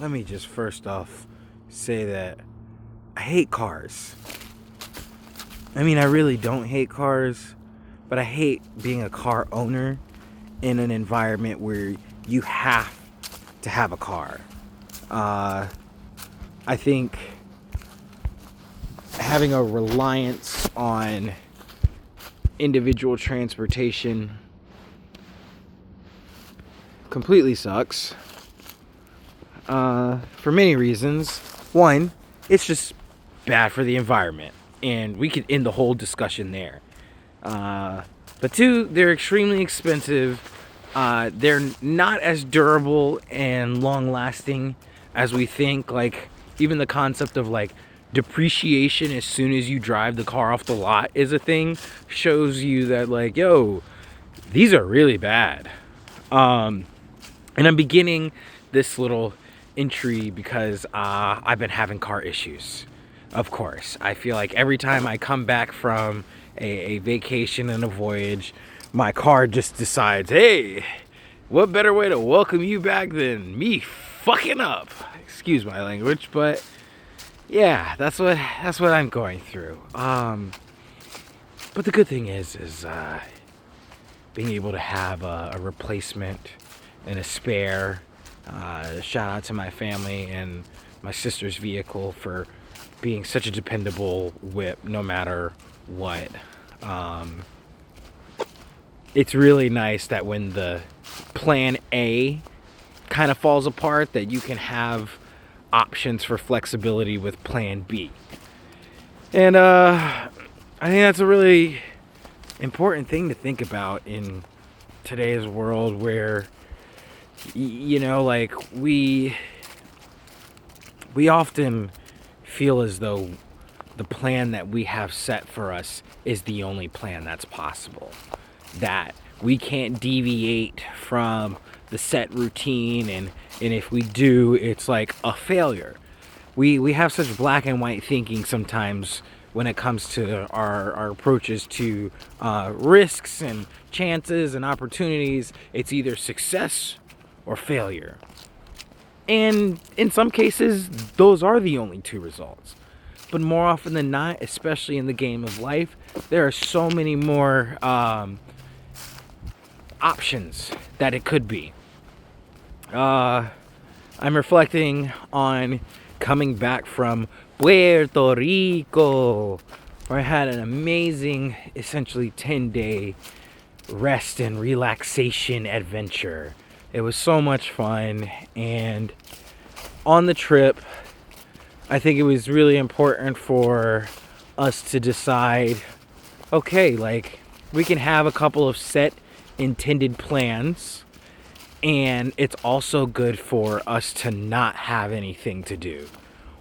let me just first off say that I hate cars. I mean, I really don't hate cars, but I hate being a car owner in an environment where you have to have a car. I think having a reliance on individual transportation completely sucks. For many reasons. One, it's just bad for the environment, and we could end the whole discussion there. But two, they're extremely expensive. They're not as durable and long lasting as we think. Like, even the concept of like depreciation as soon as you drive the car off the lot is a thing, shows you that like, yo, these are really bad. And I'm beginning this little entry because I've been having car issues. Of course, I feel like every time I come back from a vacation and a voyage, my car just decides, hey, what better way to welcome you back than me fucking up? Excuse my language, but yeah, that's what I'm going through. But the good thing is being able to have a replacement and a spare. Shout out to my family and my sister's vehicle for being such a dependable whip no matter what. It's really nice that when the plan A kind of falls apart, that you can have options for flexibility with plan B. And I think that's a really important thing to think about in today's world where, you know, like we often feel as though the plan that we have set for us is the only plan that's possible, that we can't deviate from the set routine, and if we do, it's like a failure. We have such black and white thinking sometimes when it comes to our approaches to risks and chances and opportunities. It's either success or failure. And in some cases, those are the only two results. But more often than not, especially in the game of life, there are so many more options that it could be. I'm reflecting on coming back from Puerto Rico, where I had an amazing, essentially 10-day rest and relaxation adventure. It was so much fun, and on the trip, I think it was really important for us to decide, okay, like, we can have a couple of set intended plans, and it's also good for us to not have anything to do,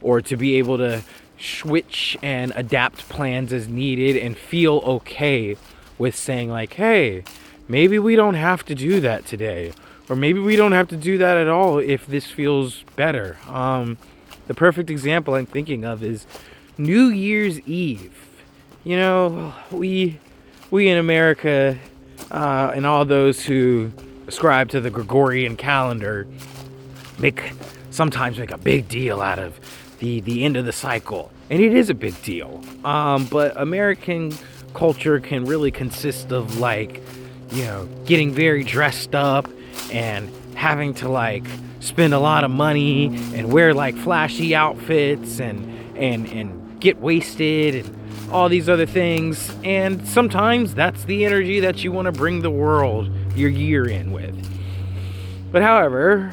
or to be able to switch and adapt plans as needed and feel okay with saying like, hey, maybe we don't have to do that today, or maybe we don't have to do that at all if this feels better. The perfect example I'm thinking of is New Year's Eve. You know, we in America, and all those who ascribe to the Gregorian calendar, sometimes make a big deal out of the end of the cycle. And it is a big deal. But American culture can really consist of, like, you know, getting very dressed up and having to like spend a lot of money and wear like flashy outfits and get wasted and all these other things. And sometimes that's the energy that you want to bring the world your year in with. But however,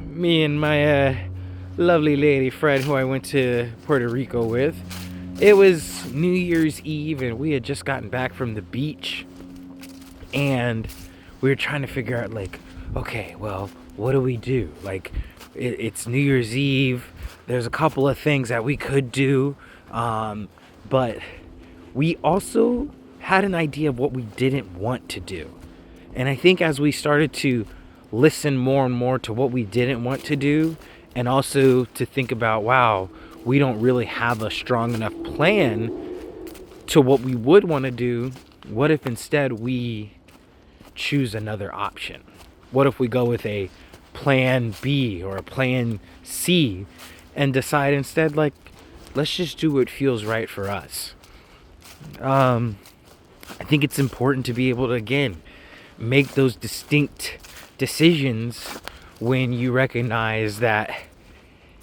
me and my lovely lady Fred, who I went to Puerto Rico with, it was New Year's Eve and we had just gotten back from the beach, and we were trying to figure out like, okay, well, what do we do? Like, it's New Year's Eve. There's a couple of things that we could do, but we also had an idea of what we didn't want to do. And I think as we started to listen more and more to what we didn't want to do, and also to think about, wow, we don't really have a strong enough plan to what we would want to do, what if instead we choose another option? What if we go with a plan B or a plan C and decide instead, like, let's just do what feels right for us. I think it's important to be able to, again, make those distinct decisions when you recognize that,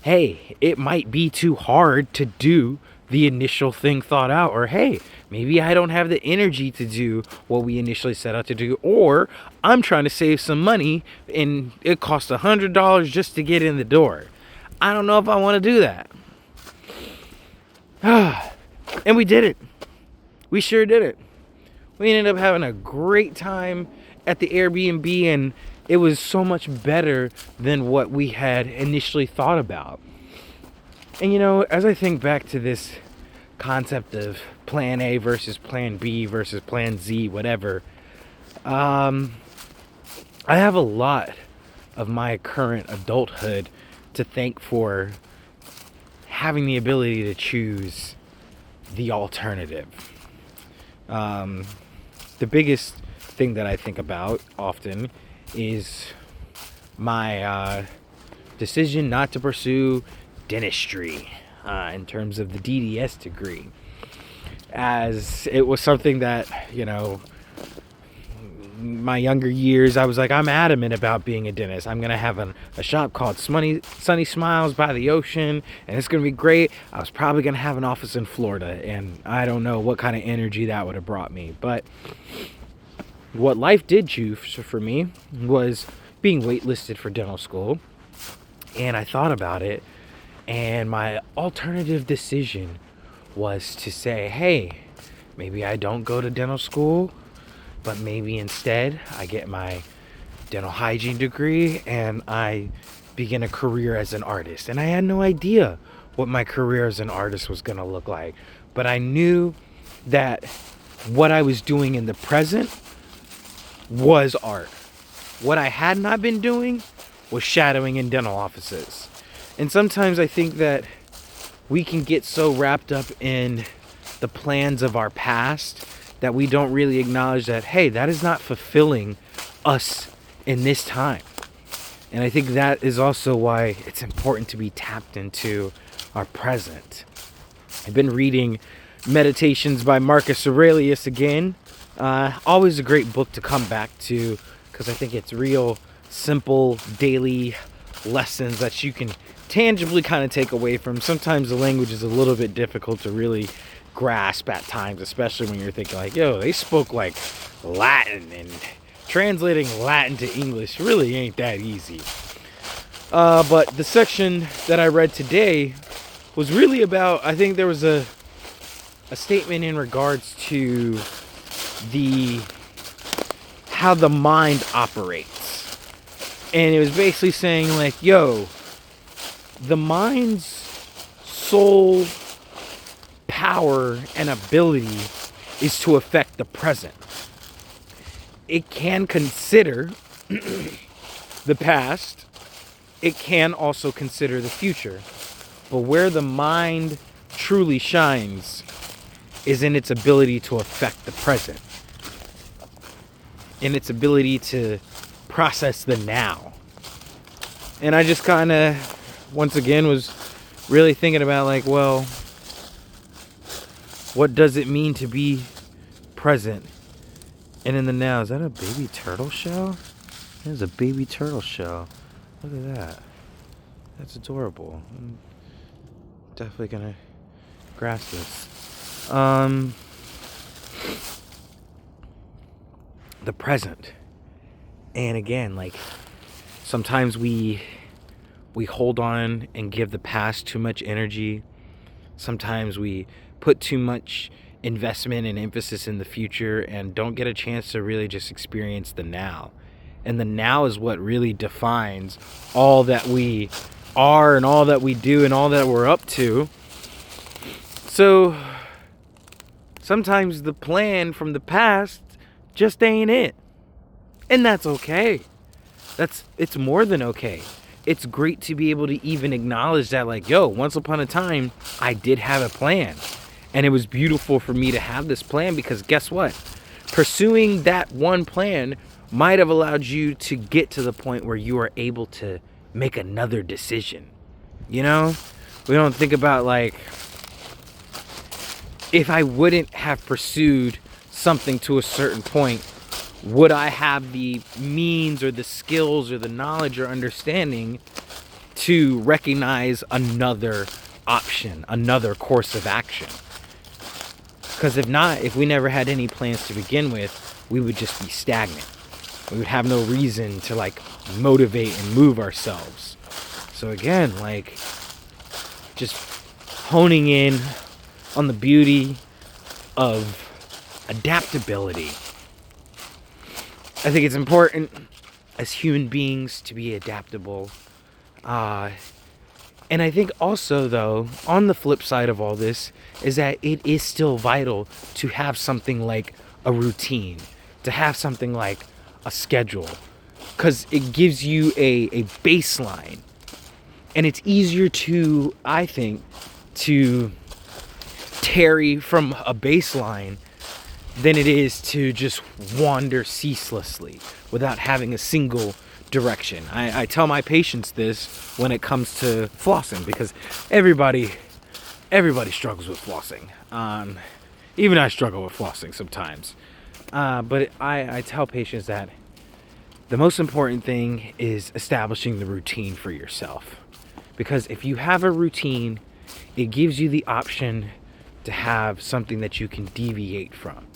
hey, it might be too hard to do the initial thing thought out, or hey, maybe I don't have the energy to do what we initially set out to do, or I'm trying to save some money and it costs $100 just to get in the door. I don't know if I want to do that. And we did it. We sure did it. We ended up having a great time at the Airbnb, and it was so much better than what we had initially thought about. And you know, as I think back to this concept of plan A versus plan B versus plan Z, whatever, I have a lot of my current adulthood to thank for having the ability to choose the alternative. The biggest thing that I think about often is my decision not to pursue dentistry in terms of the DDS degree, as it was something that, you know, my younger years, I was like, I'm adamant about being a dentist. I'm going to have a shop called Sunny Smiles by the ocean, and it's going to be great. I was probably going to have an office in Florida, and I don't know what kind of energy that would have brought me. But what life did choose for me was being waitlisted for dental school. And I thought about it, and my alternative decision was to say, hey, maybe I don't go to dental school, but maybe instead I get my dental hygiene degree and I begin a career as an artist. And I had no idea what my career as an artist was going to look like, but I knew that what I was doing in the present was art. What I had not been doing was shadowing in dental offices. And sometimes I think that we can get so wrapped up in the plans of our past that we don't really acknowledge that, hey, that is not fulfilling us in this time. And I think that is also why it's important to be tapped into our present. I've been reading Meditations by Marcus Aurelius again. Always a great book to come back to, because I think it's real simple daily lessons that you can tangibly kind of take away from. Sometimes the language is a little bit difficult to really grasp at times, especially when you're thinking like, yo, they spoke like Latin, and translating Latin to English really ain't that easy. But the section that I read today was really about, I think there was a statement in regards to how the mind operates. And it was basically saying like, yo, the mind's sole power and ability is to affect the present. It can consider the past. It can also consider the future. But where the mind truly shines is in its ability to affect the present, in its ability to process the now. And I just kind of, once again, was really thinking about like, well, what does it mean to be present and in the now? Is that a baby turtle shell? There's a baby turtle shell. Look at that. That's adorable. I'm definitely gonna grasp this. The present. And again, like, sometimes we hold on and give the past too much energy. Sometimes we put too much investment and emphasis in the future and don't get a chance to really just experience the now. And the now is what really defines all that we are and all that we do and all that we're up to. So sometimes the plan from the past just ain't it. And that's okay. It's more than okay. It's great to be able to even acknowledge that, like, yo, once upon a time, I did have a plan. And it was beautiful for me to have this plan, because guess what? Pursuing that one plan might have allowed you to get to the point where you are able to make another decision. You know, we don't think about like, if I wouldn't have pursued something to a certain point, would I have the means or the skills or the knowledge or understanding to recognize another option, another course of action? Because if not, if we never had any plans to begin with, we would just be stagnant. We would have no reason to like motivate and move ourselves. So again, like, just honing in on the beauty of adaptability. I think it's important as human beings to be adaptable. And I think also, though, on the flip side of all this, is that it is still vital to have something like a routine, to have something like a schedule, because it gives you a baseline. And it's easier to, I think, to tarry from a baseline than it is to just wander ceaselessly without having a single direction. I tell my patients this when it comes to flossing, because everybody struggles with flossing. Even I struggle with flossing sometimes. But I tell patients that the most important thing is establishing the routine for yourself. Because if you have a routine, it gives you the option to have something that you can deviate from.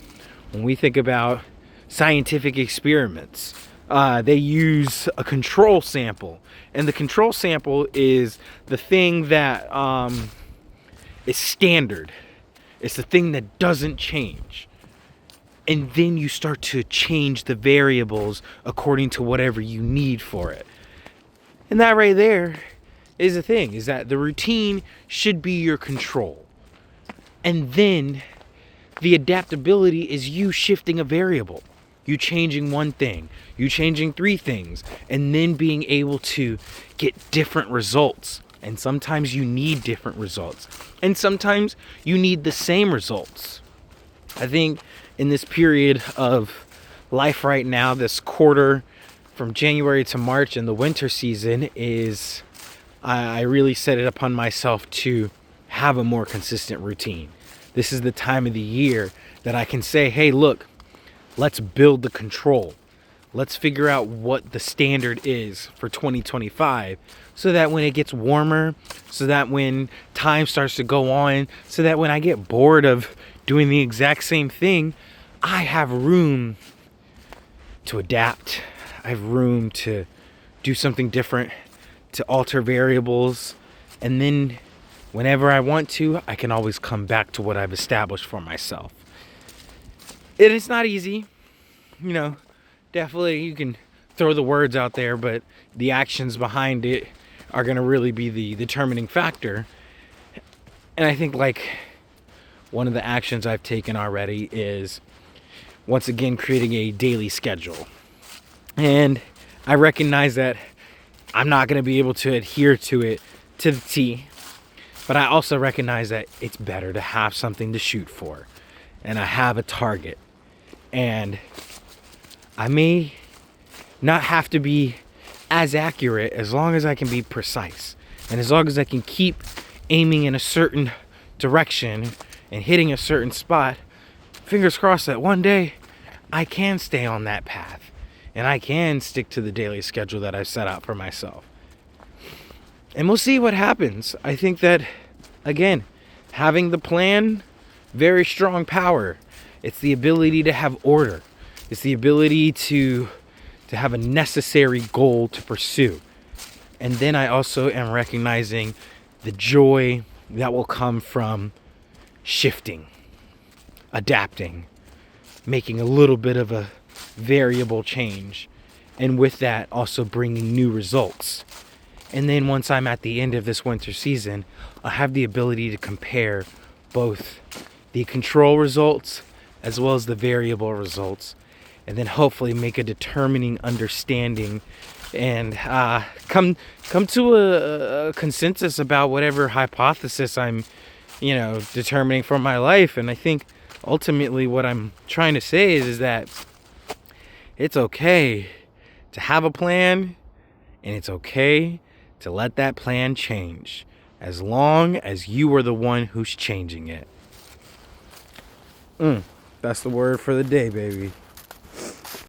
When we think about scientific experiments, they use a control sample. And the control sample is the thing that is standard. It's the thing that doesn't change. And then you start to change the variables according to whatever you need for it. And that right there is the thing, is that the routine should be your control. And then the adaptability is you shifting a variable, you changing one thing, you changing three things, and then being able to get different results. And sometimes you need different results, and sometimes you need the same results. I think in this period of life right now, this quarter from January to March in the winter season, is I really set it upon myself to have a more consistent routine. This is the time of the year that I can say, hey, look, let's build the control. Let's figure out what the standard is for 2025, so that when it gets warmer, so that when time starts to go on, so that when I get bored of doing the exact same thing, I have room to adapt. I have room to do something different, to alter variables, and then whenever I want to, I can always come back to what I've established for myself. It is not easy, you know, definitely you can throw the words out there, but the actions behind it are going to really be the determining factor. And I think like one of the actions I've taken already is once again creating a daily schedule. And I recognize that I'm not going to be able to adhere to it to the T, but I also recognize that it's better to have something to shoot for, and I have a target, and I may not have to be as accurate as long as I can be precise, and as long as I can keep aiming in a certain direction and hitting a certain spot. Fingers crossed that one day I can stay on that path and I can stick to the daily schedule that I've set out for myself. And we'll see what happens. I think that, again, having the plan, very strong power. It's the ability to have order. It's the ability to have a necessary goal to pursue. And then I also am recognizing the joy that will come from shifting, adapting, making a little bit of a variable change, and with that also bringing new results. And then once I'm at the end of this winter season, I'll have the ability to compare both the control results as well as the variable results, and then hopefully make a determining understanding and come to a consensus about whatever hypothesis I'm determining for my life. And I think ultimately what I'm trying to say is that It's okay to have a plan, and it's okay to let that plan change, as long as you are the one who's changing it. That's the word for the day, baby.